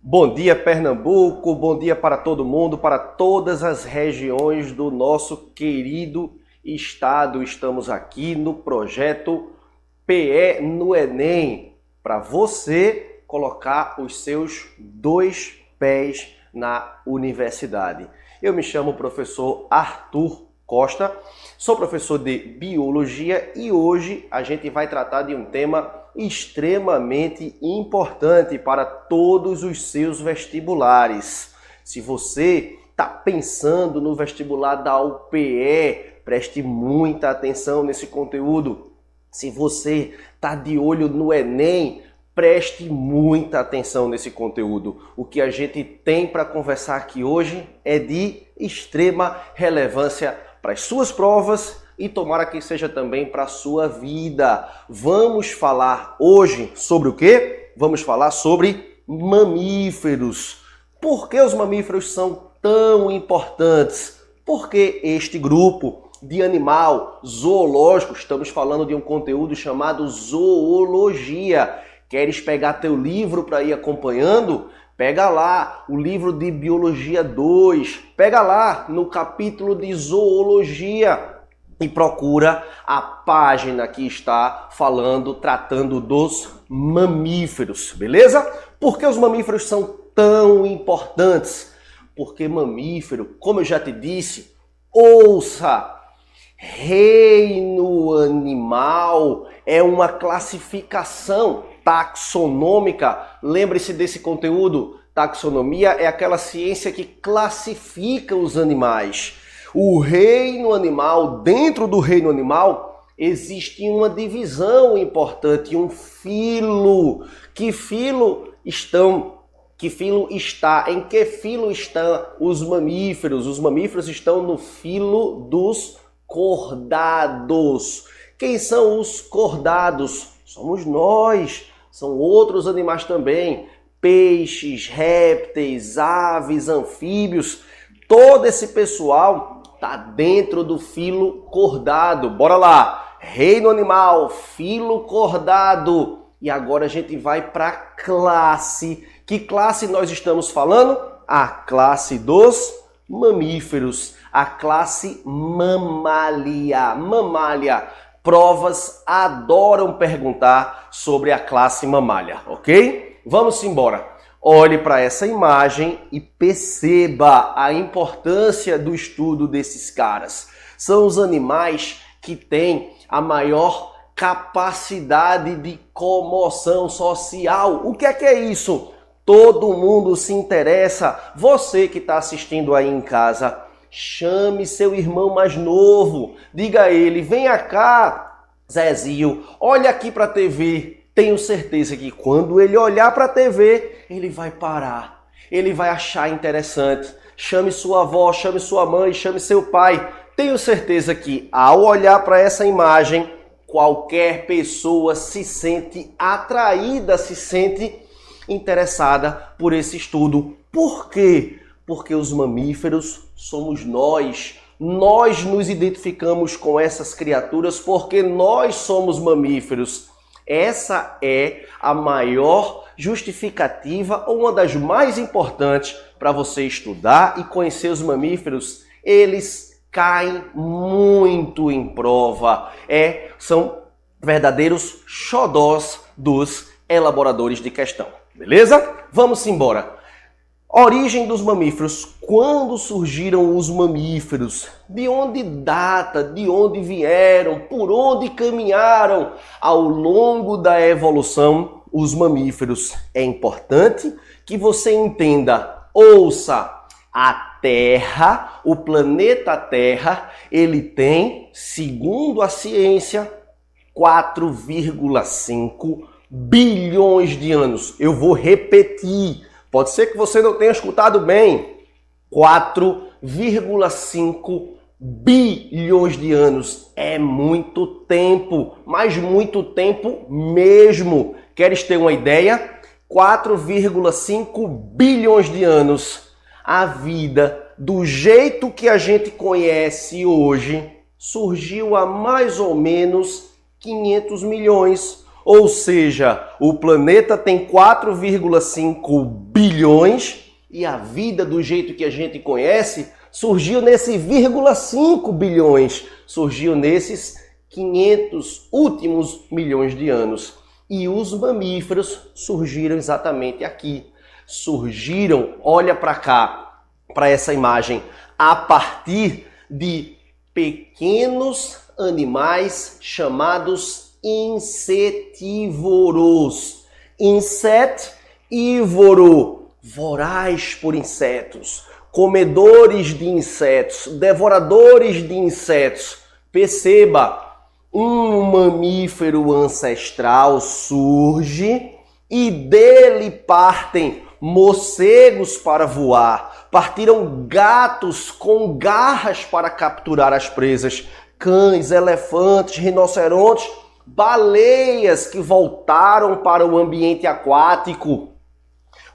Bom dia, Pernambuco, bom dia para todo mundo, para todas as regiões do nosso querido estado. Estamos aqui no projeto PE no Enem, para você colocar os seus dois pés na universidade. Eu me chamo professor Arthur Costa, sou professor de Biologia e hoje a gente vai tratar de um tema extremamente importante para todos os seus vestibulares. Se você está pensando no vestibular da UPE, preste muita atenção nesse conteúdo. Se você está de olho no Enem, preste muita atenção nesse conteúdo. O que a gente tem para conversar aqui hoje é de extrema relevância para as suas provas e tomara que seja também para a sua vida. Vamos falar hoje sobre o quê? Vamos falar sobre mamíferos. Por que os mamíferos são tão importantes? Porque este grupo de animal zoológico, estamos falando de um conteúdo chamado zoologia. Queres pegar teu livro para ir acompanhando? Pega lá o livro de Biologia 2, pega lá no capítulo de Zoologia e procura a página que está tratando dos mamíferos, beleza? Por que os mamíferos são tão importantes? Porque mamífero, como eu já te disse, ouça, reino animal é uma classificação taxonômica. Lembre-se desse conteúdo. Taxonomia é aquela ciência que classifica os animais. O reino animal, dentro do reino animal, existe uma divisão importante, um filo. Em que filo estão os mamíferos? Os mamíferos estão no filo dos cordados. Quem são os cordados? Somos nós. São outros animais também, peixes, répteis, aves, anfíbios. Todo esse pessoal está dentro do filo cordado. Bora lá! Reino animal, filo cordado. E agora a gente vai para a classe. Que classe nós estamos falando? A classe dos mamíferos. A classe mamália. Mamália. Provas adoram perguntar sobre a classe mamália, ok? Vamos embora. Olhe para essa imagem e perceba a importância do estudo desses caras. São os animais que têm a maior capacidade de comoção social. O que é isso? Todo mundo se interessa. Você que está assistindo aí em casa, chame seu irmão mais novo. Diga a ele, venha cá, Zezinho, olha aqui para a TV. Tenho certeza que quando ele olhar para a TV, ele vai parar. Ele vai achar interessante. Chame sua avó, chame sua mãe, chame seu pai. Tenho certeza que ao olhar para essa imagem, qualquer pessoa se sente atraída, se sente interessada por esse estudo. Por quê? Porque os mamíferos somos nós. Nós nos identificamos com essas criaturas porque nós somos mamíferos. Essa é a maior justificativa, ou uma das mais importantes para você estudar e conhecer os mamíferos. Eles caem muito em prova. São verdadeiros xodós dos elaboradores de questão. Beleza? Vamos embora. Origem dos mamíferos. Quando surgiram os mamíferos? De onde data? De onde vieram? Por onde caminharam? Ao longo da evolução, os mamíferos. É importante que você entenda. Ouça, a Terra, o planeta Terra, ele tem, segundo a ciência, 4,5 bilhões de anos. Eu vou repetir. Pode ser que você não tenha escutado bem. 4,5 bilhões de anos. É muito tempo, mas muito tempo mesmo. Queres ter uma ideia? 4,5 bilhões de anos. A vida, do jeito que a gente conhece hoje, surgiu há mais ou menos 500 milhões. Ou seja, o planeta tem 4,5 bilhões e a vida do jeito que a gente conhece surgiu nesse 0,5 bilhões, surgiu nesses 500 últimos milhões de anos. E os mamíferos surgiram exatamente aqui. Surgiram, olha para cá, para essa imagem, a partir de pequenos animais chamados insetívoros. Insetívoro, voraz por insetos, comedores de insetos, devoradores de insetos. Perceba, um mamífero ancestral surge e dele partem morcegos para voar, partiram gatos com garras para capturar as presas, cães, elefantes, rinocerontes, baleias que voltaram para o ambiente aquático,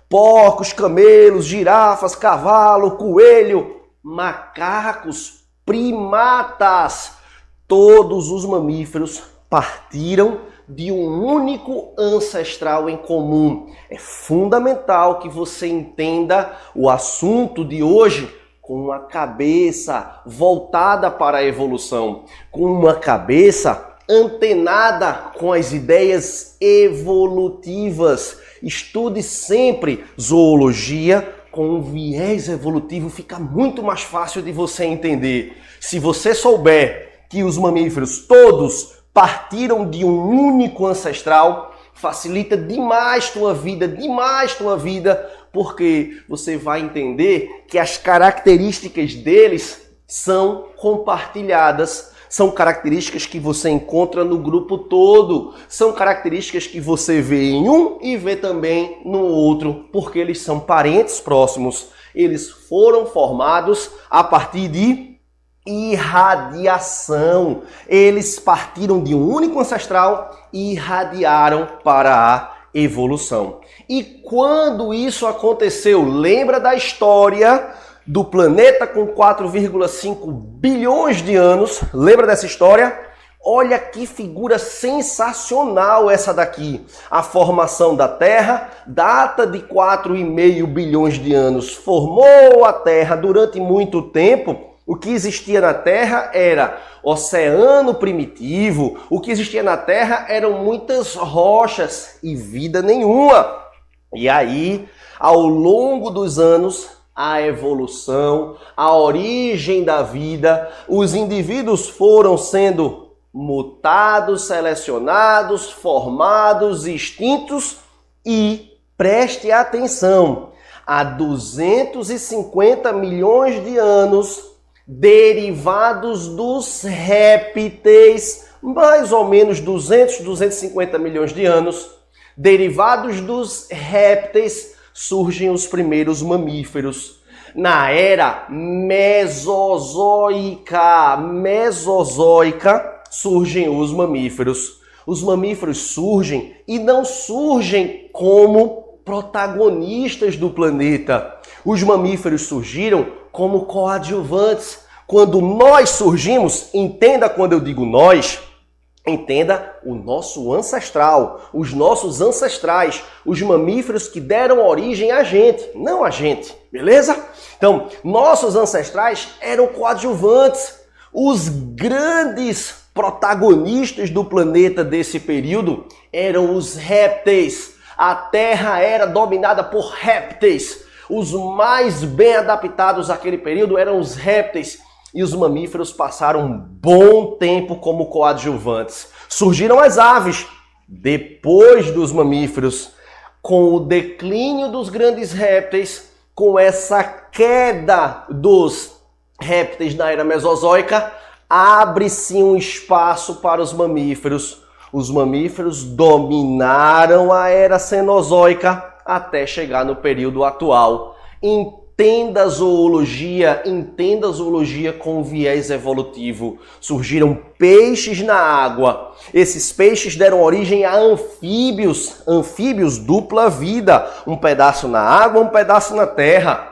porcos, camelos, girafas, cavalo, coelho, macacos, primatas. Todos os mamíferos partiram de um único ancestral em comum. É fundamental que você entenda o assunto de hoje com uma cabeça voltada para a evolução, com uma cabeça antenada com as ideias evolutivas. Estude sempre zoologia com um viés evolutivo, fica muito mais fácil de você entender. Se você souber que os mamíferos todos partiram de um único ancestral, facilita demais tua vida, porque você vai entender que as características deles são compartilhadas, são características que você encontra no grupo todo, são características que você vê em um e vê também no outro, porque eles são parentes próximos, eles foram formados a partir de irradiação. Eles partiram de um único ancestral e irradiaram para a evolução. E quando isso aconteceu, lembra da história do planeta com 4,5 bilhões de anos? Lembra dessa história? Olha que figura sensacional essa daqui. A formação da Terra data de 4,5 bilhões de anos. Formou a Terra durante muito tempo. O que existia na Terra era oceano primitivo, o que existia na Terra eram muitas rochas e vida nenhuma. E aí, ao longo dos anos, a evolução, a origem da vida, os indivíduos foram sendo mutados, selecionados, formados, extintos e, preste atenção, há 250 milhões de anos, derivados dos répteis, mais ou menos 250 milhões de anos, derivados dos répteis, surgem os primeiros mamíferos. Na era mesozoica surgem os mamíferos. Os mamíferos surgem e não surgem como protagonistas do planeta. Os mamíferos surgiram como coadjuvantes. Quando nós surgimos, entenda quando eu digo nós, entenda o nosso ancestral, os nossos ancestrais, os mamíferos que deram origem a gente, não a gente, beleza? Então, nossos ancestrais eram coadjuvantes. Os grandes protagonistas do planeta desse período eram os répteis. A Terra era dominada por répteis. Os mais bem adaptados àquele período eram os répteis. E os mamíferos passaram um bom tempo como coadjuvantes. Surgiram as aves depois dos mamíferos. Com o declínio dos grandes répteis, com essa queda dos répteis na era mesozoica, abre-se um espaço para os mamíferos. Os mamíferos dominaram a era cenozoica até chegar no período atual. Entenda a zoologia com viés evolutivo. Surgiram peixes na água. Esses peixes deram origem a anfíbios dupla vida. Um pedaço na água, um pedaço na terra.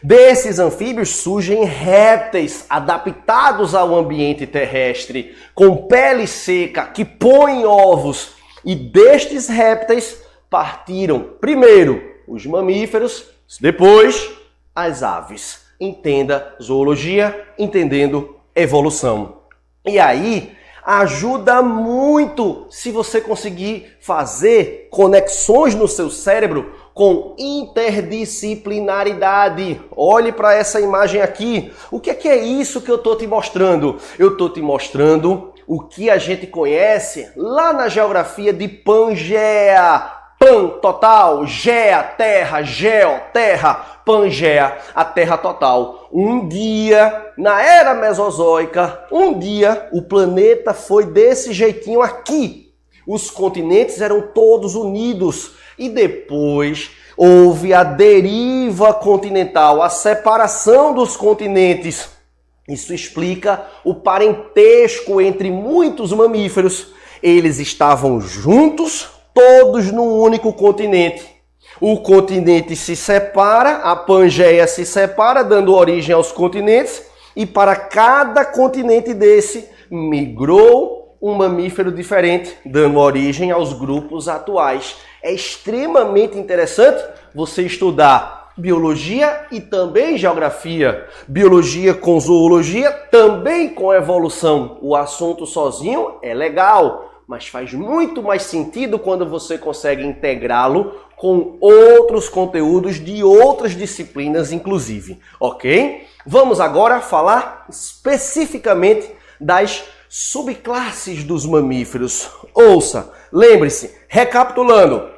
Desses anfíbios surgem répteis adaptados ao ambiente terrestre, com pele seca, que põem ovos. E destes répteis partiram primeiro os mamíferos, depois as aves. Entenda zoologia, entendendo evolução. E aí, ajuda muito se você conseguir fazer conexões no seu cérebro com interdisciplinaridade. Olhe para essa imagem aqui. O que é isso que eu estou te mostrando? Eu estou te mostrando o que a gente conhece lá na geografia de Pangeia. Pan, total, Gea, terra, Geo, terra, Pangeia, a terra total. Um dia, na era mesozoica, o planeta foi desse jeitinho aqui. Os continentes eram todos unidos e depois houve a deriva continental, a separação dos continentes. Isso explica o parentesco entre muitos mamíferos. Eles estavam juntos, todos num único continente. O continente se separa, a Pangeia se separa, dando origem aos continentes, e para cada continente desse migrou um mamífero diferente, dando origem aos grupos atuais. É extremamente interessante você estudar biologia e também geografia. Biologia com zoologia, também com evolução. O assunto sozinho é legal, mas faz muito mais sentido quando você consegue integrá-lo com outros conteúdos de outras disciplinas, inclusive, ok? Vamos agora falar especificamente das subclasses dos mamíferos. Ouça, lembre-se, recapitulando: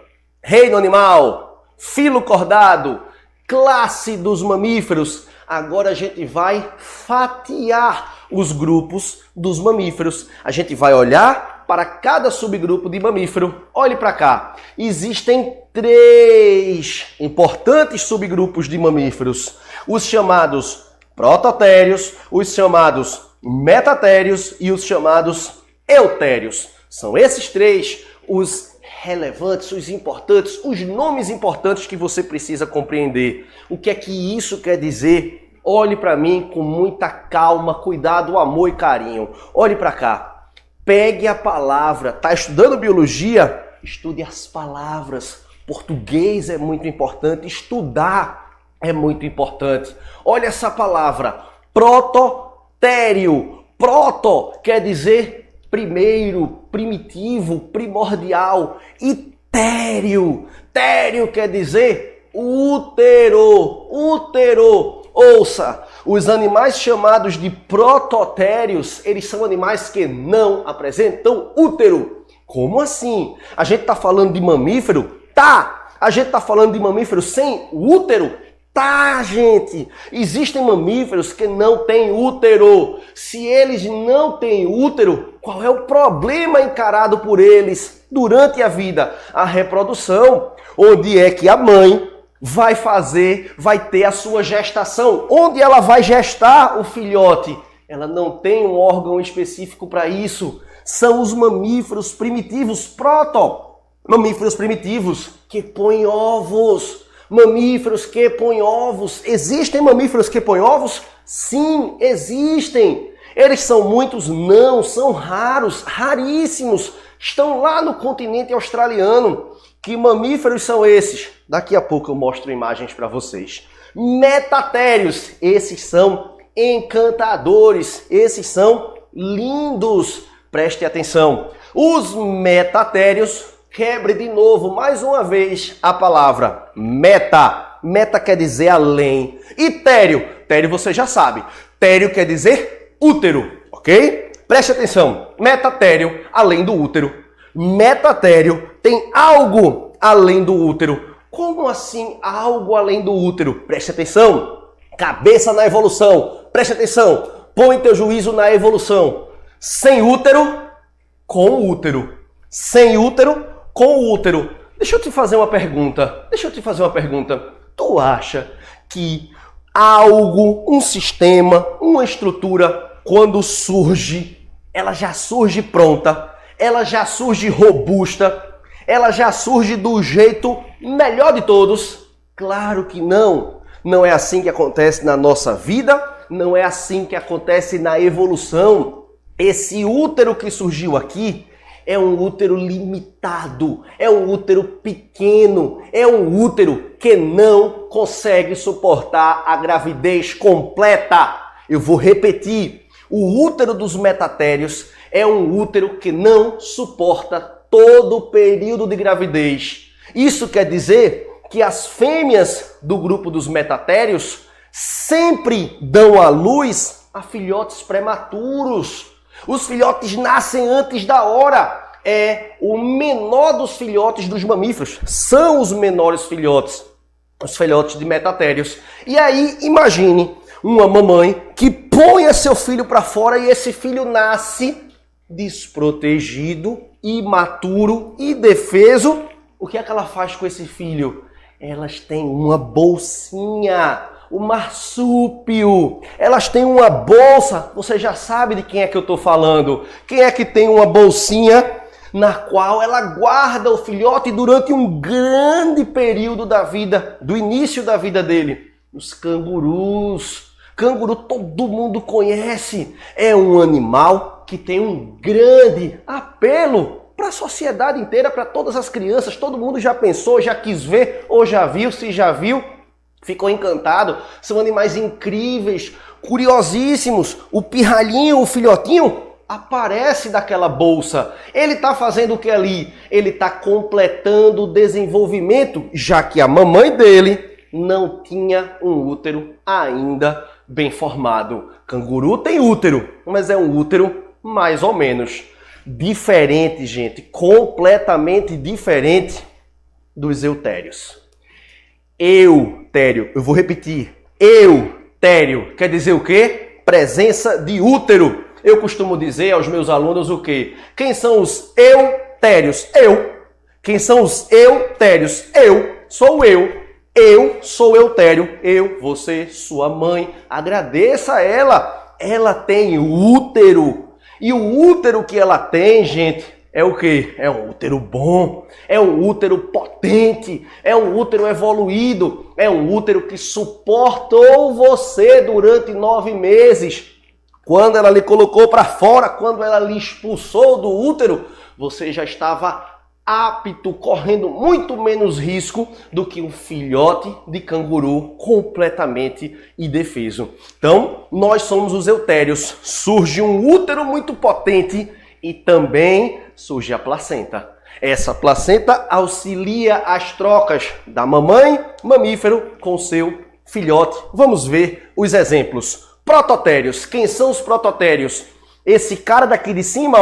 reino animal, filo cordado, classe dos mamíferos. Agora a gente vai fatiar os grupos dos mamíferos. A gente vai olhar para cada subgrupo de mamífero. Olhe para cá. Existem 3 importantes subgrupos de mamíferos. Os chamados prototérios, os chamados metatérios e os chamados eutérios. São esses 3 os relevantes, os importantes, os nomes importantes que você precisa compreender. O que é que isso quer dizer? Olhe para mim com muita calma, cuidado, amor e carinho. Olhe para cá. Pegue a palavra. Está estudando biologia? Estude as palavras. Português é muito importante. Estudar é muito importante. Olha essa palavra. Prototério. Proto quer dizer primeiro, primitivo, primordial. E tério. Tério quer dizer útero. Útero. Ouça, os animais chamados de prototérios, eles são animais que não apresentam útero. Como assim? A gente está falando de mamífero? Tá! A gente está falando de mamífero sem útero? Tá, gente! Existem mamíferos que não têm útero. Se eles não têm útero, qual é o problema encarado por eles durante a vida? A reprodução, onde é que a mãe vai ter a sua gestação. Onde ela vai gestar o filhote? Ela não tem um órgão específico para isso. São os mamíferos primitivos, mamíferos primitivos que põem ovos. Mamíferos que põem ovos. Existem mamíferos que põem ovos? Sim, existem. Eles são muitos? Não, são raros, raríssimos. Estão lá no continente australiano. Que mamíferos são esses? Daqui a pouco eu mostro imagens para vocês. Metatérios, esses são encantadores, esses são lindos. Preste atenção. Os metatérios, quebre de novo, mais uma vez, a palavra meta. Meta quer dizer além. E tério? Tério você já sabe. Tério quer dizer útero, ok? Preste atenção. Metatério, além do útero. Metatério tem algo além do útero. Como assim algo além do útero? Preste atenção. Cabeça na evolução. Preste atenção. Põe teu juízo na evolução. Sem útero, com útero. Sem útero, com útero. Deixa eu te fazer uma pergunta. Tu acha que algo, um sistema, uma estrutura, quando surge, ela já surge pronta? Ela já surge robusta? Ela já surge do jeito melhor de todos? Claro que não. Não é assim que acontece na nossa vida, não é assim que acontece na evolução. Esse útero que surgiu aqui, é um útero limitado, é um útero pequeno, é um útero que não consegue suportar a gravidez completa. Eu vou repetir, o útero dos metatérios é um útero que não suporta todo o período de gravidez. Isso quer dizer que as fêmeas do grupo dos metatérios sempre dão à luz a filhotes prematuros. Os filhotes nascem antes da hora. É o menor dos filhotes dos mamíferos. São os menores filhotes, os filhotes de metatérios. E aí, imagine uma mamãe que põe seu filho para fora e esse filho nasce desprotegido, imaturo, indefeso. O que é que ela faz com esse filho? Elas têm uma bolsinha, o marsúpio. Elas têm uma bolsa. Você já sabe de quem é que eu estou falando. Quem é que tem uma bolsinha na qual ela guarda o filhote durante um grande período da vida, do início da vida dele? Os cangurus. Canguru todo mundo conhece. É um animal que tem um grande apelo para a sociedade inteira, para todas as crianças. Todo mundo já pensou, já quis ver ou já viu. Se já viu, ficou encantado. São animais incríveis, curiosíssimos. O pirralhinho, o filhotinho, aparece daquela bolsa. Ele está fazendo o que ali? Ele está completando o desenvolvimento, já que a mamãe dele não tinha um útero ainda bem formado. Canguru tem útero, mas é um útero mais ou menos diferente, gente, completamente diferente dos eutérios. Eutério, eu vou repetir, eutério quer dizer o quê? Presença de útero. Eu costumo dizer aos meus alunos o quê? Quem são os eutérios? Eu. Quem são os eutérios? Eu sou eu. Eu sou eutério. Eu, você, sua mãe. Agradeça a ela. Ela tem útero. E o útero que ela tem, gente, é o quê? É um útero bom, é um útero potente, é um útero evoluído, é um útero que suportou você durante 9 meses. Quando ela lhe colocou para fora, quando ela lhe expulsou do útero, você já estava apto, correndo muito menos risco do que um filhote de canguru completamente indefeso. Então, nós somos os eutérios. Surge um útero muito potente e também surge a placenta. Essa placenta auxilia as trocas da mamãe mamífero com seu filhote. Vamos ver os exemplos. Prototérios. Quem são os prototérios? Esse cara daqui de cima,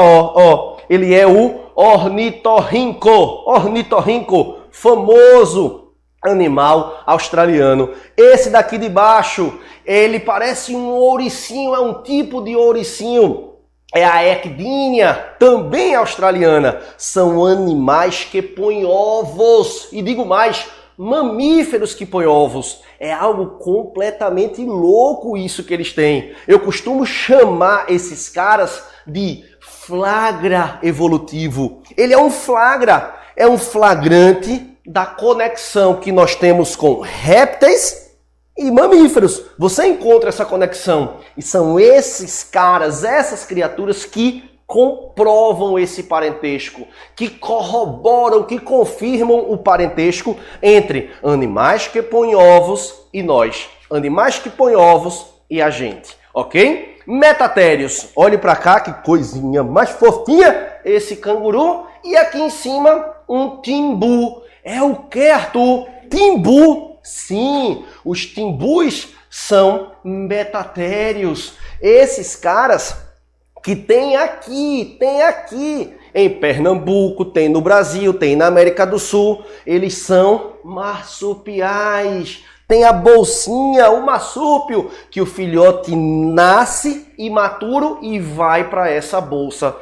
ele é o ornitorrinco. Ornitorrinco, famoso animal australiano. Esse daqui de baixo, ele parece um ouricinho, é um tipo de ouricinho. É a ecdínia, também australiana. São animais que põem ovos. E digo mais, mamíferos que põem ovos. É algo completamente louco isso que eles têm. Eu costumo chamar esses caras de flagra evolutivo. Ele é um flagra, é um flagrante da conexão que nós temos com répteis e mamíferos. Você encontra essa conexão. E são esses caras, essas criaturas que comprovam esse parentesco, que corroboram, que confirmam o parentesco entre animais que põem ovos e nós. Animais que põem ovos e a gente, ok? Metatérios, olhe para cá, que coisinha mais fofinha esse canguru. E aqui em cima, um timbu. É o que, Arthur? Timbu? Sim, os timbus são metatérios. Esses caras que tem aqui em Pernambuco, tem no Brasil, tem na América do Sul, eles são marsupiais. Tem a bolsinha, o marsúpio, que o filhote nasce imaturo e vai para essa bolsa.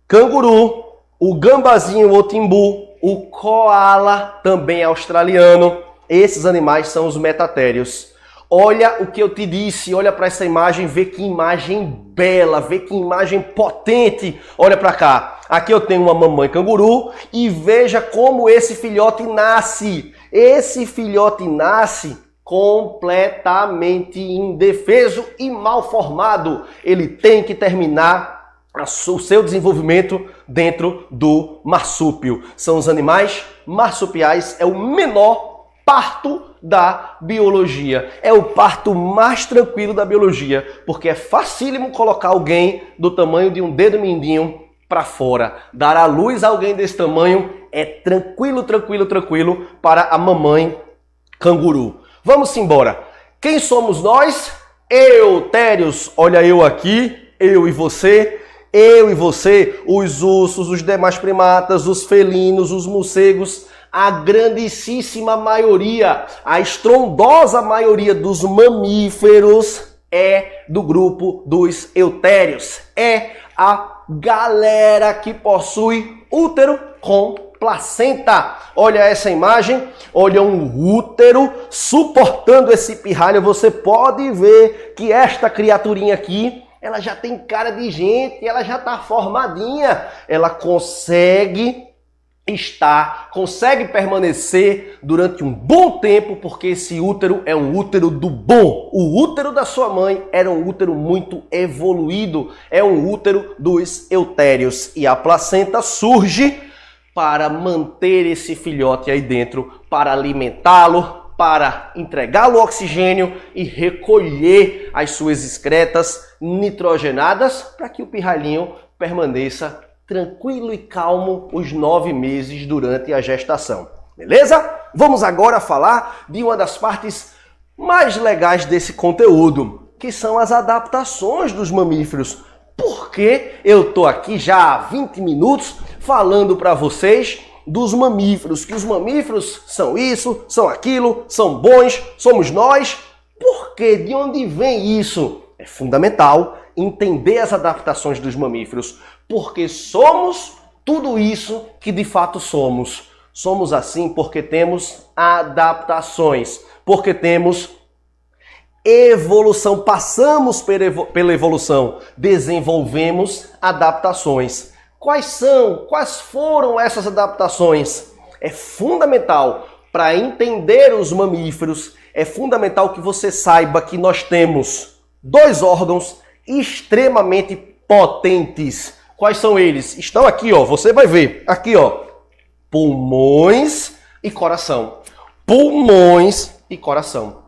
Canguru, o gambazinho, o timbu, o koala, também australiano. Esses animais são os metatérios. Olha o que eu te disse, olha para essa imagem, vê que imagem bela, vê que imagem potente. Olha para cá, aqui eu tenho uma mamãe canguru e veja como esse filhote nasce. Esse filhote nasce completamente indefeso e mal formado. Ele tem que terminar o seu desenvolvimento dentro do marsúpio. São os animais marsupiais, é o menor parto da biologia. É o parto mais tranquilo da biologia, porque é facílimo colocar alguém do tamanho de um dedo mindinho para fora. Dar à luz a alguém desse tamanho é tranquilo, tranquilo, tranquilo para a mamãe canguru. Vamos embora. Quem somos nós? Eutérios. Olha eu aqui, eu e você, os ursos, os demais primatas, os felinos, os morcegos, a grandíssima maioria, a estrondosa maioria dos mamíferos é do grupo dos eutérios. É a galera que possui útero com placenta. Olha essa imagem, olha um útero suportando esse pirralho. Você pode ver que esta criaturinha aqui, ela já tem cara de gente, ela já está formadinha. Ela consegue permanecer durante um bom tempo, porque esse útero é um útero do bom. O útero da sua mãe era um útero muito evoluído, é um útero dos eutérios. E a placenta surge para manter esse filhote aí dentro, para alimentá-lo, para entregá-lo oxigênio e recolher as suas excretas nitrogenadas para que o pirralhinho permaneça tranquilo e calmo os 9 meses durante a gestação. Beleza? Vamos agora falar de uma das partes mais legais desse conteúdo, que são as adaptações dos mamíferos. Porque eu tô aqui já há 20 minutos falando para vocês dos mamíferos, que os mamíferos são isso, são aquilo, são bons, somos nós. Por quê? De onde vem isso? É fundamental entender as adaptações dos mamíferos, porque somos tudo isso que de fato somos. Somos assim porque temos adaptações, porque temos evolução, passamos pela evolução, desenvolvemos adaptações. Quais foram essas adaptações? É fundamental para entender os mamíferos, é fundamental que você saiba que nós temos 2 órgãos extremamente potentes. Quais são eles? Estão aqui, ó, você vai ver, aqui, ó, pulmões e coração. Pulmões e coração.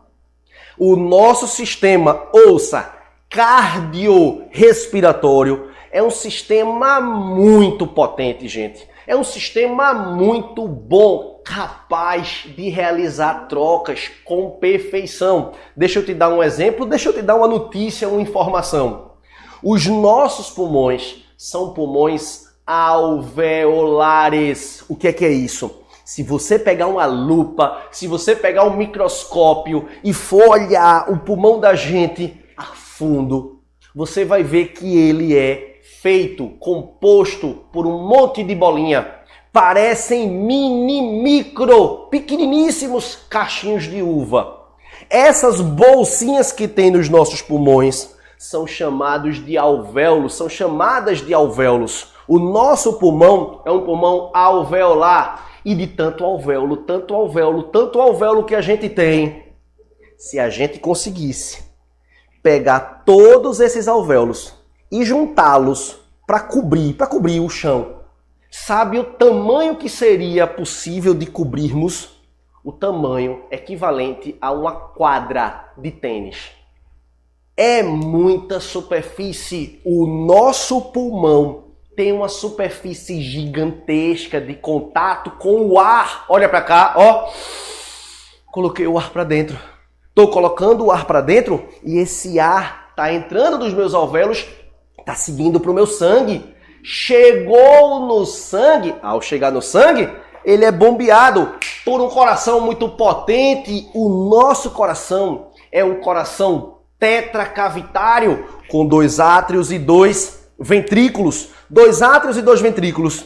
O nosso sistema, ouça, cardiorrespiratório é um sistema muito potente, gente. É um sistema muito bom, capaz de realizar trocas com perfeição. Deixa eu te dar um exemplo, deixa eu te dar uma notícia, uma informação. Os nossos pulmões são pulmões alveolares. O que é isso? Se você pegar uma lupa, se você pegar um microscópio e for olhar o pulmão da gente a fundo, você vai ver que ele é composto por um monte de bolinha. Parecem pequeniníssimos cachinhos de uva. Essas bolsinhas que tem nos nossos pulmões são chamadas de alvéolos. O nosso pulmão é um pulmão alveolar. E de tanto alvéolo que a gente tem, se a gente conseguisse pegar todos esses alvéolos e juntá-los para cobrir o chão, sabe o tamanho que seria possível de cobrirmos? O tamanho equivalente a uma quadra de tênis. É muita superfície. O nosso pulmão tem uma superfície gigantesca de contato com o ar. Olha para cá, ó. Coloquei o ar para dentro. Estou colocando o ar para dentro e esse ar está entrando dos meus alvéolos, está seguindo para o meu sangue. Chegou no sangue. Ao chegar no sangue, ele é bombeado por um coração muito potente. O nosso coração é um coração tetracavitário com 2 átrios e 2 ventrículos. 2 átrios e 2 ventrículos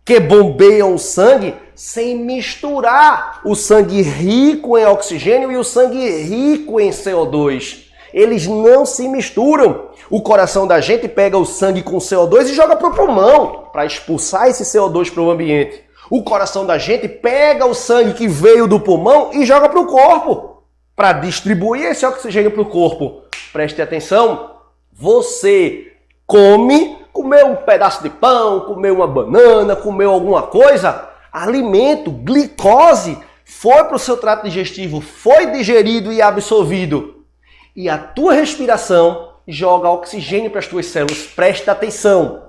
que bombeiam o sangue sem misturar o sangue rico em oxigênio e o sangue rico em CO2. Eles não se misturam. O coração da gente pega o sangue com CO2 e joga para o pulmão para expulsar esse CO2 para o ambiente. O coração da gente pega o sangue que veio do pulmão e joga para o corpo para distribuir esse oxigênio para o corpo. Preste atenção, você come comeu um pedaço de pão, comeu uma banana, comeu alguma coisa, alimento, glicose, foi para o seu trato digestivo, foi digerido e absorvido. E a tua respiração joga oxigênio para as tuas células. Presta atenção.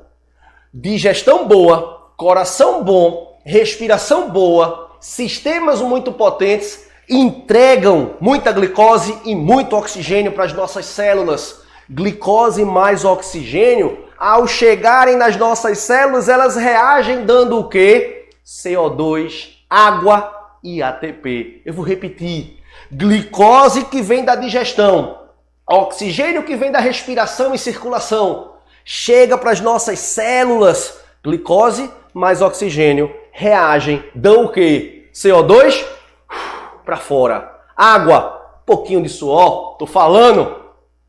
Digestão boa, coração bom, respiração boa, sistemas muito potentes entregam muita glicose e muito oxigênio para as nossas células. Glicose mais oxigênio, ao chegarem nas nossas células, elas reagem dando o quê? CO2, água e ATP. Eu vou repetir. Glicose que vem da digestão, oxigênio que vem da respiração e circulação, chega para as nossas células. Glicose mais oxigênio reagem, dão o quê? CO2 para fora. Água, pouquinho de suor, tô falando.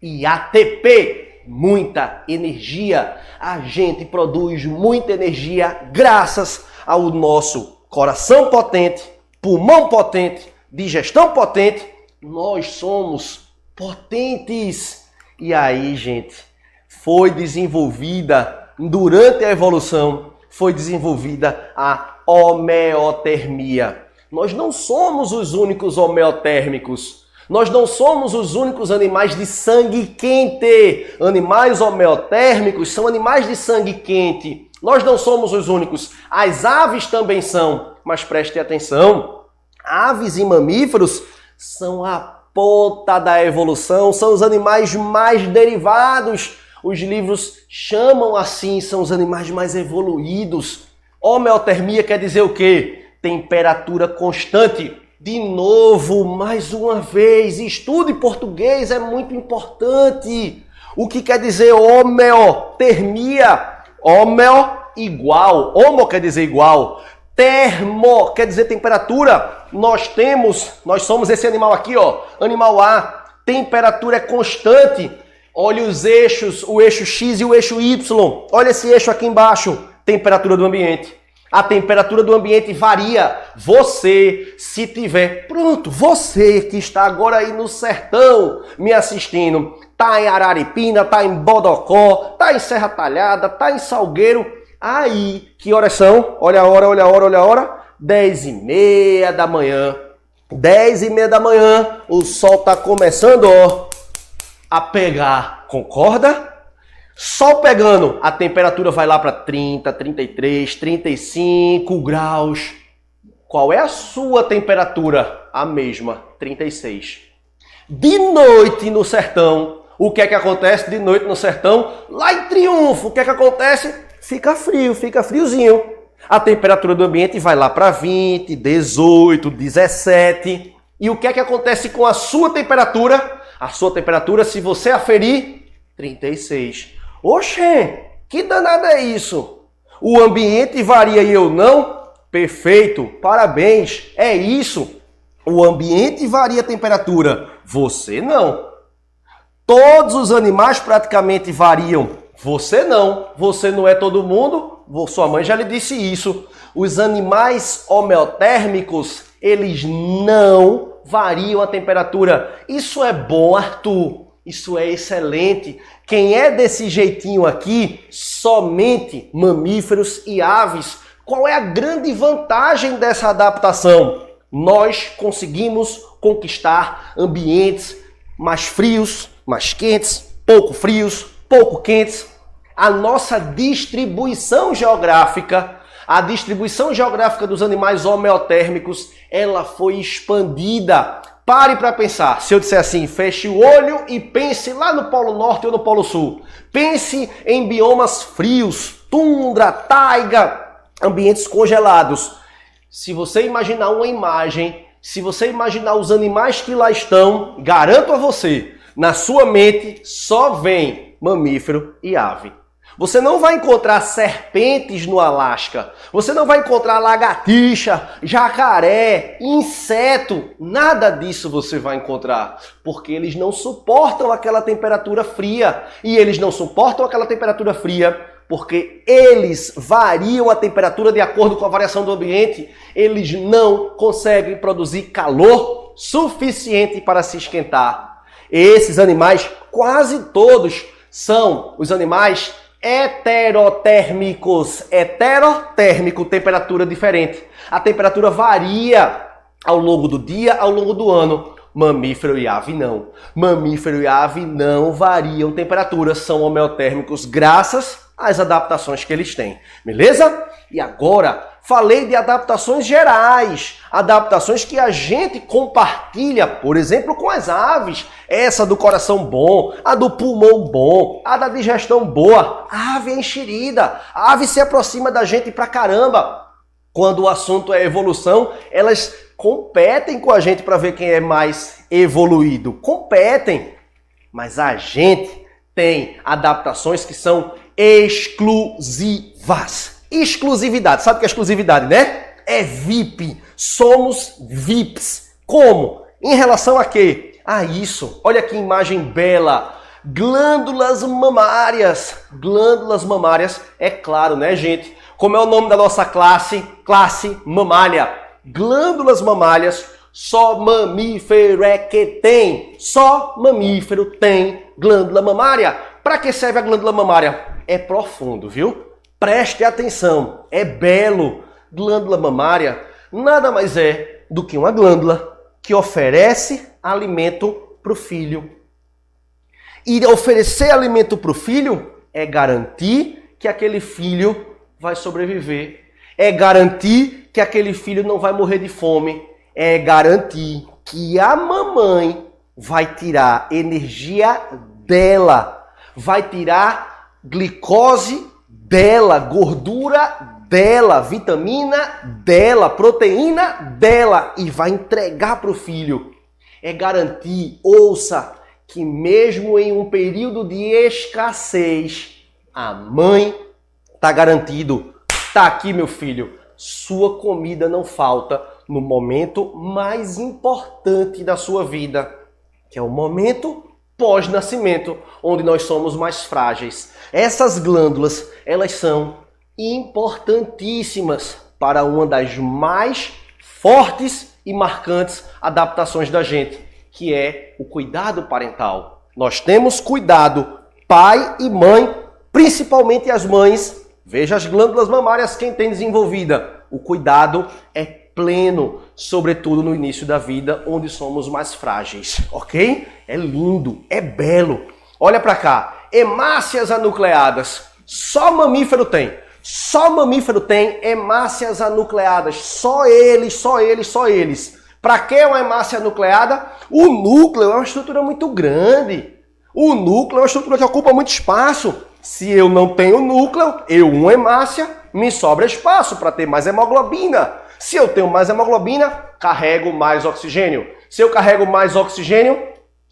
E ATP, muita energia. A gente produz muita energia graças ao nosso coração potente, pulmão potente, digestão potente. Nós somos potentes. E aí, gente, foi desenvolvida, durante a evolução, foi desenvolvida a homeotermia. Nós não somos os únicos homeotérmicos. Nós não somos os únicos animais de sangue quente. Animais homeotérmicos são animais de sangue quente. Nós não somos os únicos. As aves também são. Mas prestem atenção. Aves e mamíferos são a ponta da evolução. São os animais mais derivados. Os livros chamam assim. São os animais mais evoluídos. Homeotermia quer dizer o quê? Temperatura constante. De novo, mais uma vez, estude português, é muito importante. O que quer dizer homeotermia? Homeo, igual. Homo quer dizer igual. Termo quer dizer temperatura. Nós somos esse animal aqui, ó. Animal A. Temperatura é constante. Olha os eixos, o eixo X e o eixo Y. Olha esse eixo aqui embaixo. Temperatura do ambiente. A temperatura do ambiente varia. Você que está agora aí no sertão me assistindo, tá em Araripina, tá em Bodocó, tá em Serra Talhada, tá em Salgueiro. Aí, que horas são? Olha a hora. 10h30 da manhã. 10h30 da manhã, o sol tá começando, ó, a pegar. Concorda? Sol pegando, a temperatura vai lá para 30, 33, 35 graus. Qual é a sua temperatura? A mesma, 36. De noite no sertão, o que é que acontece de noite no sertão? Lá em Triunfo, o que é que acontece? Fica frio, fica friozinho. A temperatura do ambiente vai lá para 20, 18, 17. E o que é que acontece com a sua temperatura? A sua temperatura, se você aferir, 36. Oxê, que danado é isso? O ambiente varia e eu não? Perfeito, parabéns, é isso. O ambiente varia a temperatura, você não. Todos os animais praticamente variam, você não é todo mundo, sua mãe já lhe disse isso. Os animais homeotérmicos, eles não variam a temperatura. Isso é bom, Arthur. Isso é excelente. Quem é desse jeitinho aqui, somente mamíferos e aves. Qual é a grande vantagem dessa adaptação? Nós conseguimos conquistar ambientes mais frios, mais quentes, pouco frios, pouco quentes. A nossa distribuição geográfica, a distribuição geográfica dos animais homeotérmicos, ela foi expandida. Pare para pensar. Se eu disser assim, feche o olho e pense lá no Polo Norte ou no Polo Sul. Pense em biomas frios, tundra, taiga, ambientes congelados. Se você imaginar uma imagem, se você imaginar os animais que lá estão, garanto a você, na sua mente só vem mamífero e ave. Você não vai encontrar serpentes no Alasca. Você não vai encontrar lagartixa, jacaré, inseto. Nada disso você vai encontrar. Porque eles não suportam aquela temperatura fria. E eles não suportam aquela temperatura fria porque eles variam a temperatura de acordo com a variação do ambiente. Eles não conseguem produzir calor suficiente para se esquentar. Esses animais, quase todos, são os animais heterotérmicos. Heterotérmico, temperatura diferente. A temperatura varia ao longo do dia, ao longo do ano. Mamífero e ave não. Mamífero e ave não variam temperatura, são homeotérmicos graças às adaptações que eles têm. Beleza? E agora, falei de adaptações gerais, adaptações que a gente compartilha, por exemplo, com as aves. Essa do coração bom, a do pulmão bom, a da digestão boa. A ave é enxerida, a ave se aproxima da gente pra caramba. Quando o assunto é evolução, elas competem com a gente para ver quem é mais evoluído. Competem. Mas a gente tem adaptações que são exclusivas. Exclusividade. Sabe o que é exclusividade, né? É VIP. Somos VIPs. Como? Em relação a quê? A isso. Olha que imagem bela. Glândulas mamárias. Glândulas mamárias. É claro, né, gente? Como é o nome da nossa classe? Classe mamária. Glândulas mamárias, só mamífero é que tem. Só mamífero tem glândula mamária. Para que serve a glândula mamária? É profundo, viu? Preste atenção, é belo. Glândula mamária nada mais é do que uma glândula que oferece alimento para o filho. E oferecer alimento para o filho é garantir que aquele filho vai sobreviver. É garantir que aquele filho não vai morrer de fome. É garantir que a mamãe vai tirar energia dela, vai tirar glicose dela, gordura dela, vitamina dela, proteína dela e vai entregar para o filho. É garantir, ouça, que mesmo em um período de escassez, a mãe está garantido. Tá aqui, meu filho, sua comida não falta no momento mais importante da sua vida, que é o momento pós-nascimento, onde nós somos mais frágeis. Essas glândulas, elas são importantíssimas para uma das mais fortes e marcantes adaptações da gente, que é o cuidado parental. Nós temos cuidado, pai e mãe, principalmente as mães. Veja as glândulas mamárias quem tem desenvolvida. O cuidado é pleno, sobretudo no início da vida, onde somos mais frágeis, ok? É lindo, é belo. Olha para cá, hemácias anucleadas. Só mamífero tem. Só mamífero tem hemácias anucleadas. Só eles, só eles, só eles. Para que uma hemácia nucleada? O núcleo é uma estrutura muito grande. O núcleo é uma estrutura que ocupa muito espaço. Se eu não tenho núcleo, uma hemácia, me sobra espaço para ter mais hemoglobina. Se eu tenho mais hemoglobina, carrego mais oxigênio. Se eu carrego mais oxigênio,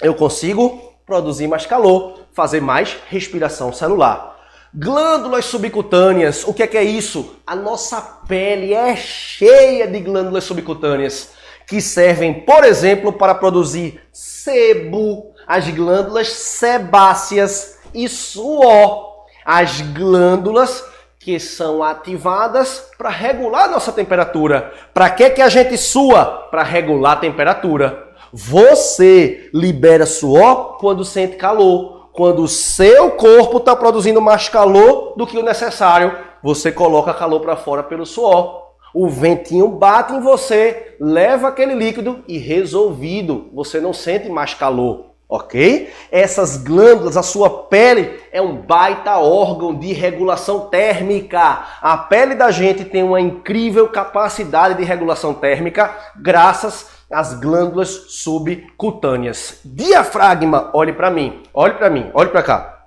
eu consigo produzir mais calor, fazer mais respiração celular. Glândulas subcutâneas, o que é isso? A nossa pele é cheia de glândulas subcutâneas que servem, por exemplo, para produzir sebo, as glândulas sebáceas e suor. As glândulas que são ativadas para regular nossa temperatura. Para que a gente sua? Para regular a temperatura. Você libera suor quando sente calor. Quando o seu corpo está produzindo mais calor do que o necessário, você coloca calor para fora pelo suor. O ventinho bate em você, leva aquele líquido e resolvido. Você não sente mais calor. Ok? Essas glândulas, a sua pele é um baita órgão de regulação térmica. A pele da gente tem uma incrível capacidade de regulação térmica graças às glândulas subcutâneas. Diafragma, olhe para mim, olhe para mim, olhe para cá.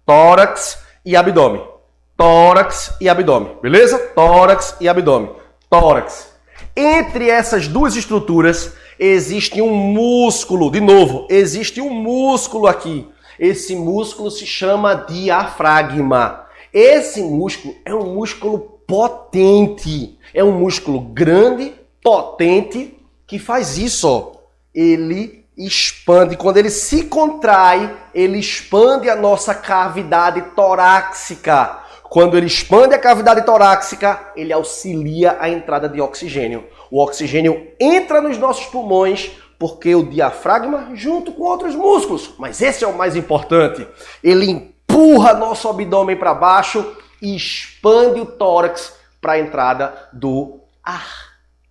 Tórax e abdômen. Tórax e abdômen, beleza? Tórax e abdômen. Tórax. Entre essas duas estruturas existe um músculo, de novo, existe um músculo aqui. Esse músculo se chama diafragma. Esse músculo é um músculo potente, é um músculo grande, potente, que faz isso, ó. Ele expande, quando ele se contrai, ele expande a nossa cavidade torácica. Quando ele expande a cavidade torácica, ele auxilia a entrada de oxigênio. O oxigênio entra nos nossos pulmões porque o diafragma, junto com outros músculos, mas esse é o mais importante, ele empurra empurra nosso abdômen para baixo e expande o tórax para a entrada do ar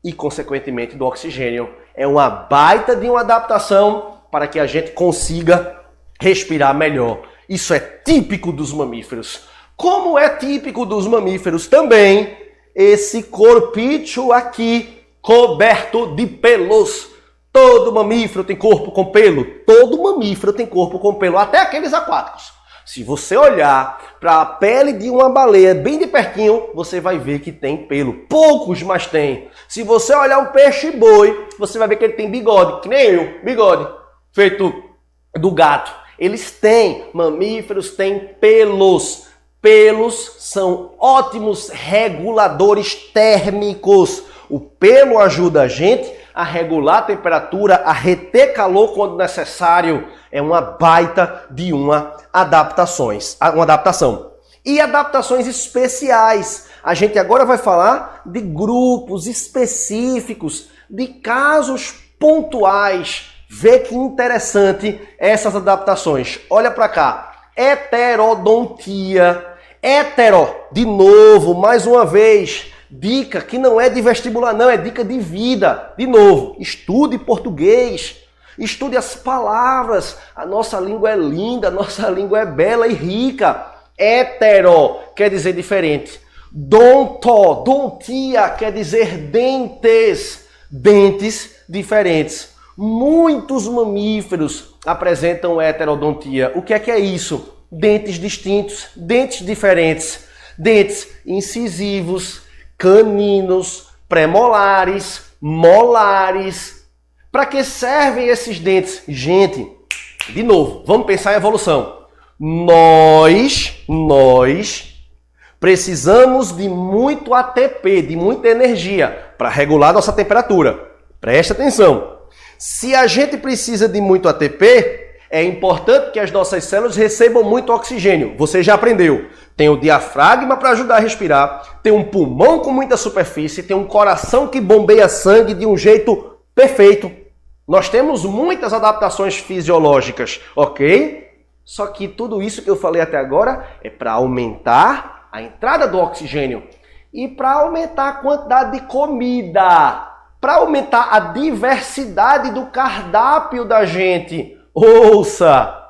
e, consequentemente, do oxigênio. É uma baita de uma adaptação para que a gente consiga respirar melhor. Isso é típico dos mamíferos. Como é típico dos mamíferos também, esse corpício aqui coberto de pelos. Todo mamífero tem corpo com pelo. Todo mamífero tem corpo com pelo, até aqueles aquáticos. Se você olhar para a pele de uma baleia bem de pertinho, você vai ver que tem pelo. Poucos, mas tem. Se você olhar um peixe-boi, você vai ver que ele tem bigode, que nem eu, bigode, feito do gato. Eles têm, mamíferos têm pelos. Pelos são ótimos reguladores térmicos. O pelo ajuda a gente a regular a temperatura, a reter calor quando necessário. É uma baita de uma adaptação. E adaptações especiais. A gente agora vai falar de grupos específicos, de casos pontuais. Vê que interessante essas adaptações. Olha para cá. Heterodontia. Hetero, de novo, mais uma vez. Dica que não é de vestibular, não, é dica de vida. De novo, estude português, estude as palavras. A nossa língua é linda, a nossa língua é bela e rica. Hetero quer dizer diferente. Dontia quer dizer dentes, dentes diferentes. Muitos mamíferos apresentam heterodontia. O que é isso? Dentes distintos, dentes diferentes, dentes incisivos, caninos, premolares, molares. Para que servem esses dentes? Gente, de novo, vamos pensar em evolução. Nós precisamos de muito ATP, de muita energia para regular nossa temperatura. Presta atenção. Se a gente precisa de muito ATP, é importante que as nossas células recebam muito oxigênio. Você já aprendeu. Tem o diafragma para ajudar a respirar, tem um pulmão com muita superfície, tem um coração que bombeia sangue de um jeito perfeito. Nós temos muitas adaptações fisiológicas, ok? Só que tudo isso que eu falei até agora é para aumentar a entrada do oxigênio e para aumentar a quantidade de comida, para aumentar a diversidade do cardápio da gente. Ouça!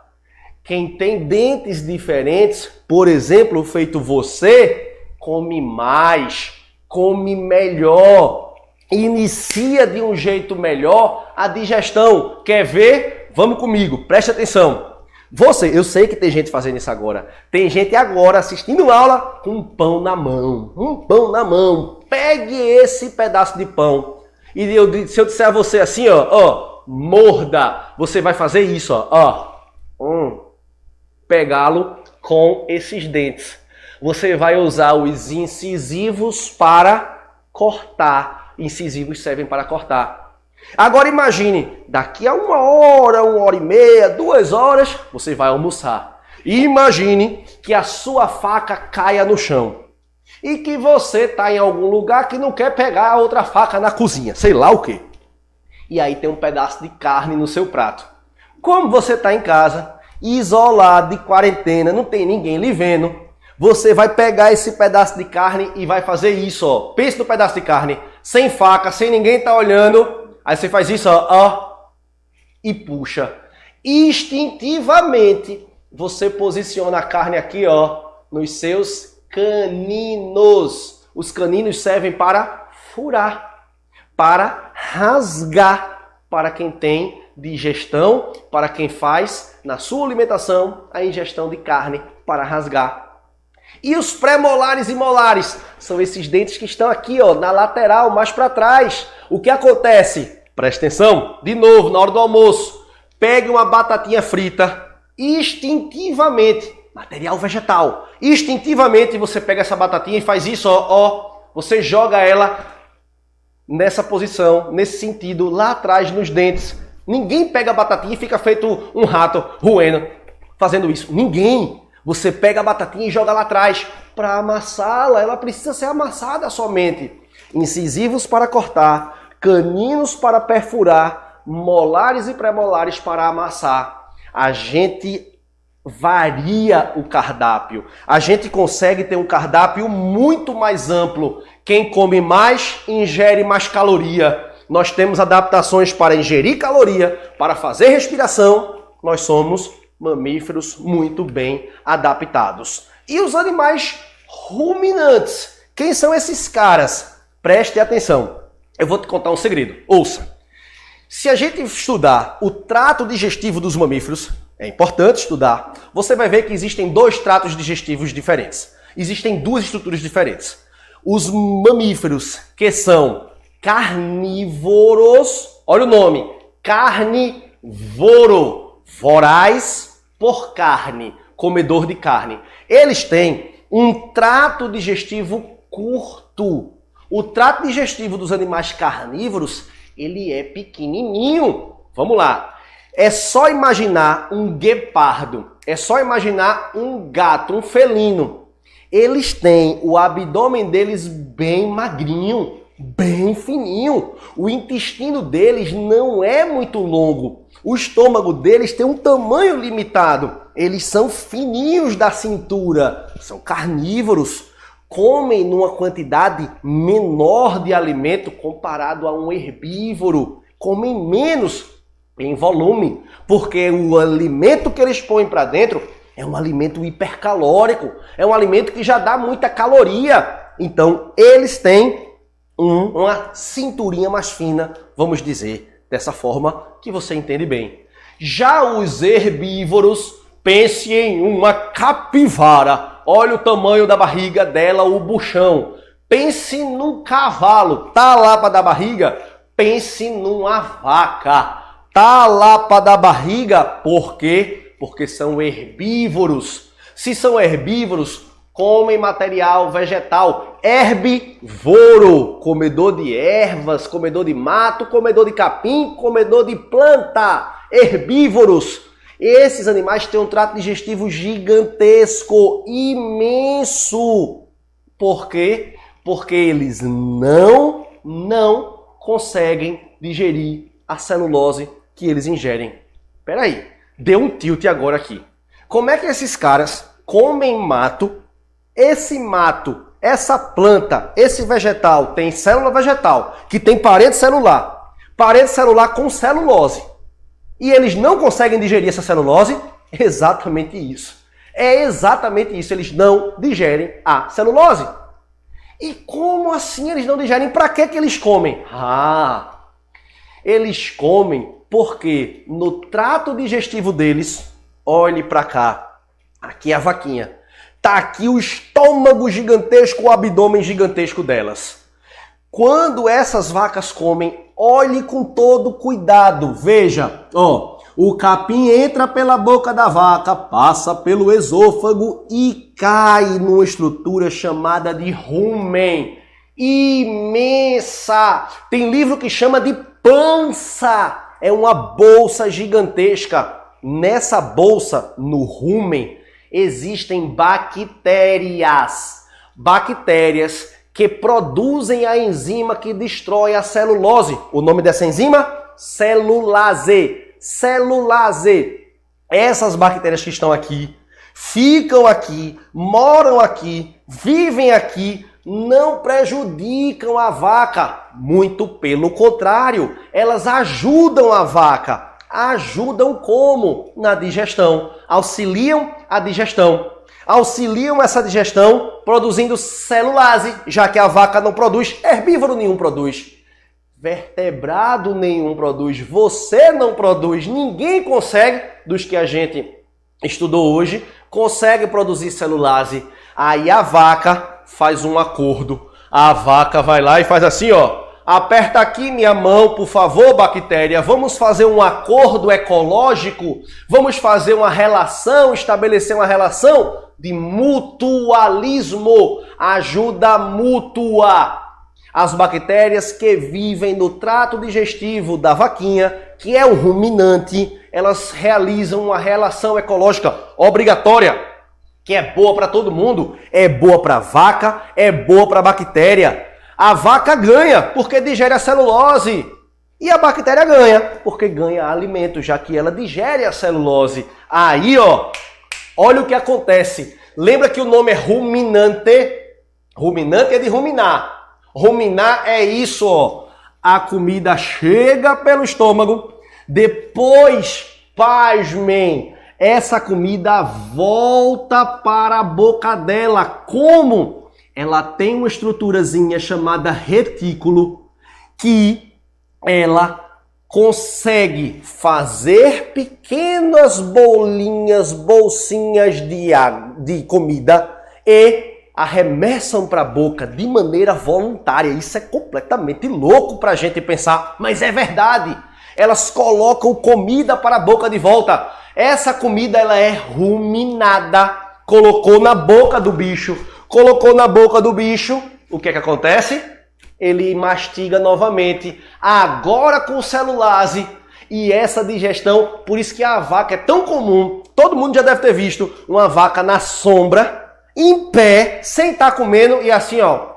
Quem tem dentes diferentes, por exemplo, feito você, come mais, come melhor, inicia de um jeito melhor a digestão. Quer ver? Vamos comigo, preste atenção. Eu sei que tem gente fazendo isso agora. Tem gente agora assistindo aula com um pão na mão. Um pão na mão. Pegue esse pedaço de pão. E se eu disser a você assim, ó, morda, você vai fazer isso, ó. Pegá-lo com esses dentes. Você vai usar os incisivos para cortar. Incisivos servem para cortar. Agora imagine, daqui a 1 hora, 1h30, 2 horas, você vai almoçar. E imagine que a sua faca caia no chão. E que você está em algum lugar que não quer pegar a outra faca na cozinha, sei lá o quê. E aí tem um pedaço de carne no seu prato. Como você está em casa, isolado, de quarentena, não tem ninguém lhe vendo, você vai pegar esse pedaço de carne e vai fazer isso, ó. Pense no pedaço de carne, sem faca, sem ninguém estar olhando. Aí você faz isso, ó, e puxa. Instintivamente, você posiciona a carne aqui, ó, nos seus caninos. Os caninos servem para furar, para rasgar, para quem tem digestão, para quem faz na sua alimentação a ingestão de carne para rasgar. E os pré-molares e molares são esses dentes que estão aqui, ó, na lateral, mais para trás. O que acontece? Presta atenção, de novo, na hora do almoço, pegue uma batatinha frita, instintivamente, material vegetal, instintivamente você pega essa batatinha e faz isso, ó, você joga ela nessa posição, nesse sentido, lá atrás nos dentes. Ninguém pega a batatinha e fica feito um rato roendo, fazendo isso. Ninguém. Você pega a batatinha e joga lá atrás para amassá-la. Ela precisa ser amassada somente. Incisivos para cortar, caninos para perfurar, molares e pré-molares para amassar. A gente varia o cardápio. A gente consegue ter um cardápio muito mais amplo. Quem come mais, ingere mais caloria. Nós temos adaptações para ingerir caloria, para fazer respiração. Nós somos mamíferos muito bem adaptados. E os animais ruminantes? Quem são esses caras? Preste atenção. Eu vou te contar um segredo. Ouça. Se a gente estudar o trato digestivo dos mamíferos, é importante estudar, você vai ver que existem dois tratos digestivos diferentes. Existem duas estruturas diferentes. Os mamíferos que são carnívoros, olha o nome, carnívoro, voraz por carne, comedor de carne. Eles têm um trato digestivo curto. O trato digestivo dos animais carnívoros, ele é pequenininho. Vamos lá. É só imaginar um guepardo, é só imaginar um gato, um felino. Eles têm o abdômen deles bem magrinho, bem fininho. O intestino deles não é muito longo. O estômago deles tem um tamanho limitado. Eles são fininhos da cintura, são carnívoros. Comem numa quantidade menor de alimento comparado a um herbívoro. Comem menos em volume, porque o alimento que eles põem para dentro é um alimento hipercalórico, é um alimento que já dá muita caloria. Então, eles têm uma cinturinha mais fina, vamos dizer, dessa forma que você entende bem. Já os herbívoros, pense em uma capivara. Olha o tamanho da barriga dela, o buchão. Pense num cavalo, tá lá para dar barriga. Pense numa vaca. Tá lá para dar barriga, por quê? Porque são herbívoros. Se são herbívoros, comem material vegetal. Herbívoro, comedor de ervas, comedor de mato, comedor de capim, comedor de planta. Herbívoros. Esses animais têm um trato digestivo gigantesco, imenso. Por quê? Porque eles não conseguem digerir a celulose que eles ingerem. Peraí, deu um tilt agora aqui. Como é que esses caras comem mato? Esse mato, essa planta, esse vegetal tem célula vegetal, que tem parede celular com celulose. E eles não conseguem digerir essa celulose? Exatamente isso. É exatamente isso, eles não digerem a celulose. E como assim eles não digerem? Para que eles comem? Eles comem porque no trato digestivo deles, olhe para cá, aqui é a vaquinha, tá aqui o estômago gigantesco, o abdômen gigantesco delas. Quando essas vacas comem, olhe com todo cuidado, veja, o capim entra pela boca da vaca, passa pelo esôfago e cai numa estrutura chamada de rumen, imensa. Tem livro que chama de pança. É uma bolsa gigantesca. Nessa bolsa, no rumen, existem bactérias. Bactérias que produzem a enzima que destrói a celulose. O nome dessa enzima? Celulase. Celulase. Essas bactérias que estão aqui, ficam aqui, moram aqui, vivem aqui, não prejudicam a vaca. Muito pelo contrário, elas ajudam a vaca. Ajudam como? Na digestão. Auxiliam a digestão. Auxiliam essa digestão produzindo celulase, já que a vaca não produz, herbívoro nenhum produz, vertebrado nenhum produz, você não produz, ninguém consegue, dos que a gente estudou hoje, consegue produzir celulase. Aí a vaca faz um acordo. A vaca vai lá e faz assim, aperta aqui minha mão, por favor, bactéria. Vamos fazer um acordo ecológico? Vamos fazer uma relação, estabelecer uma relação de mutualismo, ajuda mútua. As bactérias que vivem no trato digestivo da vaquinha, que é um ruminante, elas realizam uma relação ecológica obrigatória, que é boa para todo mundo, é boa para a vaca, é boa para a bactéria. A vaca ganha porque digere a celulose e a bactéria ganha porque ganha alimento, já que ela digere a celulose. Aí, Olha o que acontece. Lembra que o nome é ruminante? Ruminante é de ruminar. Ruminar é isso, ó. A comida chega pelo estômago, depois, pasmem, essa comida volta para a boca dela. Como? Ela tem uma estruturazinha chamada retículo que ela consegue fazer pequenas bolinhas, bolsinhas de comida e arremessam para a boca de maneira voluntária. Isso é completamente louco para a gente pensar, mas é verdade. Elas colocam comida para a boca de volta. Essa comida ela é ruminada. Colocou na boca do bicho. Colocou na boca do bicho. O que é que acontece? Ele mastiga novamente. Agora com celulase. E essa digestão, por isso que a vaca é tão comum. Todo mundo já deve ter visto uma vaca na sombra, em pé, sem estar comendo e assim, ó.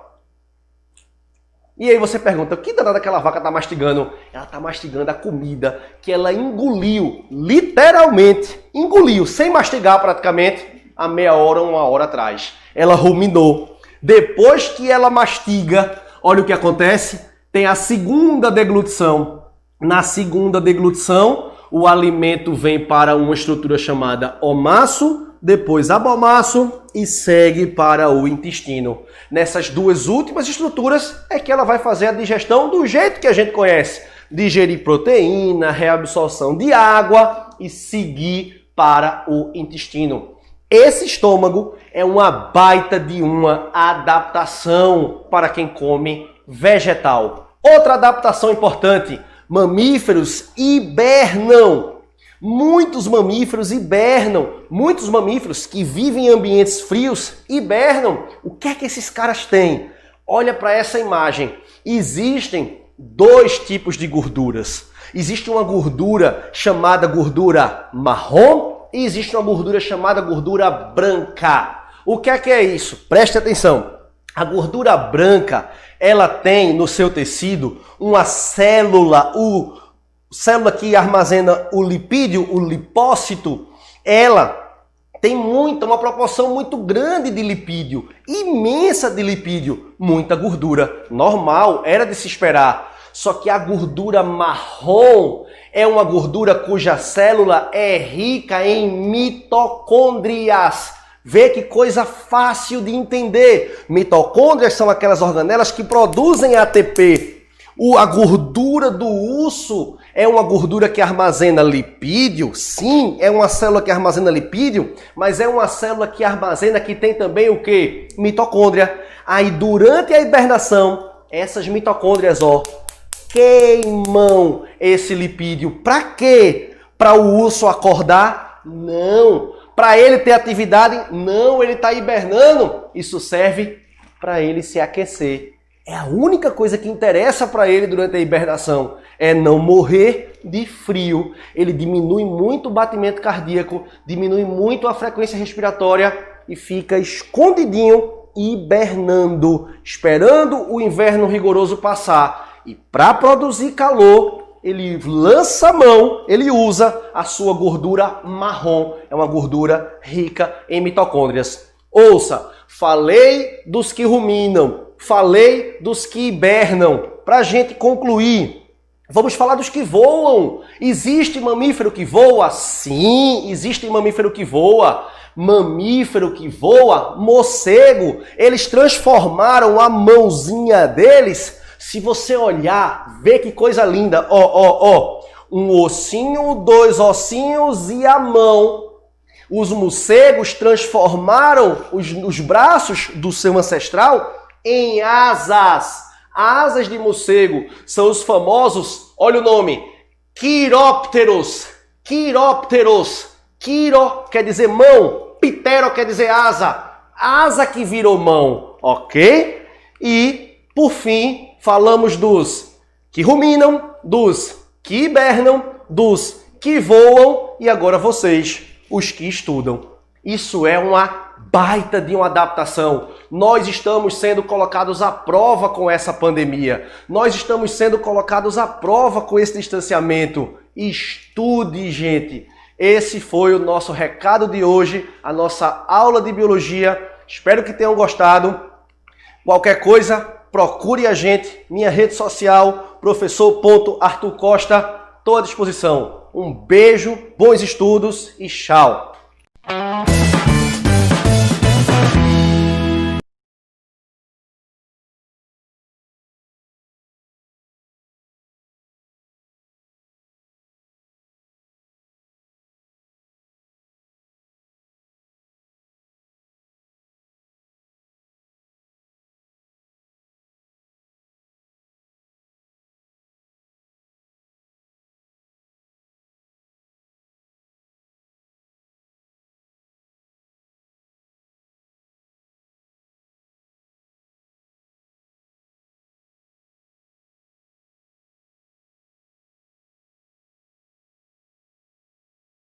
E aí você pergunta, o que danada aquela vaca está mastigando? Ela está mastigando a comida que ela engoliu, literalmente, engoliu, sem mastigar praticamente, há meia hora, uma hora atrás. Ela ruminou. Depois que ela mastiga, olha o que acontece, tem a segunda deglutição. Na segunda deglutição, o alimento vem para uma estrutura chamada omaço, depois abomaço e segue para o intestino. Nessas duas últimas estruturas é que ela vai fazer a digestão do jeito que a gente conhece. Digerir proteína, reabsorção de água e seguir para o intestino. Esse estômago é uma baita de uma adaptação para quem come vegetal. Outra adaptação importante, mamíferos hibernam. Muitos mamíferos hibernam. Muitos mamíferos que vivem em ambientes frios hibernam. O que é que esses caras têm? Olha para essa imagem. Existem dois tipos de gorduras. Existe uma gordura chamada gordura marrom e existe uma gordura chamada gordura branca. O que é isso? Preste atenção. A gordura branca, ela tem no seu tecido uma célula, célula que armazena o lipídio, o lipócito, ela tem uma proporção muito grande de lipídio, imensa de lipídio, muita gordura. Normal, era de se esperar. Só que a gordura marrom é uma gordura cuja célula é rica em mitocôndrias. Vê que coisa fácil de entender. Mitocôndrias são aquelas organelas que produzem ATP. A gordura do urso é uma gordura que armazena lipídio. Sim, é uma célula que armazena lipídio, mas é uma célula que armazena, que tem também o quê? Mitocôndria. Aí durante a hibernação, essas mitocôndrias, ó, queimam esse lipídio. Para quê? Para o urso acordar? Não. Para ele ter atividade? Não, ele está hibernando. Isso serve para ele se aquecer. É a única coisa que interessa para ele durante a hibernação. É não morrer de frio. Ele diminui muito o batimento cardíaco, diminui muito a frequência respiratória e fica escondidinho, hibernando, esperando o inverno rigoroso passar. E para produzir calor, ele lança a mão, ele usa a sua gordura marrom. É uma gordura rica em mitocôndrias. Ouça, falei dos que ruminam, falei dos que hibernam. Para a gente concluir, vamos falar dos que voam. Existe mamífero que voa? Sim, existe mamífero que voa. Mamífero que voa, morcego. Eles transformaram a mãozinha deles. Se você olhar, vê que coisa linda. Ó. Um ossinho, dois ossinhos e a mão. Os morcegos transformaram os braços do seu ancestral em asas. Asas de morcego são os famosos, olha o nome, quirópteros. Quirópteros. Quiro quer dizer mão, ptero quer dizer asa. Asa que virou mão, ok? E, por fim, falamos dos que ruminam, dos que hibernam, dos que voam e agora vocês, os que estudam. Isso é uma baita de uma adaptação. Nós estamos sendo colocados à prova com essa pandemia. Nós estamos sendo colocados à prova com esse distanciamento. Estude, gente. Esse foi o nosso recado de hoje, a nossa aula de biologia. Espero que tenham gostado. Qualquer coisa, procure a gente, minha rede social, professor.arturcosta, estou à disposição. Um beijo, bons estudos e tchau!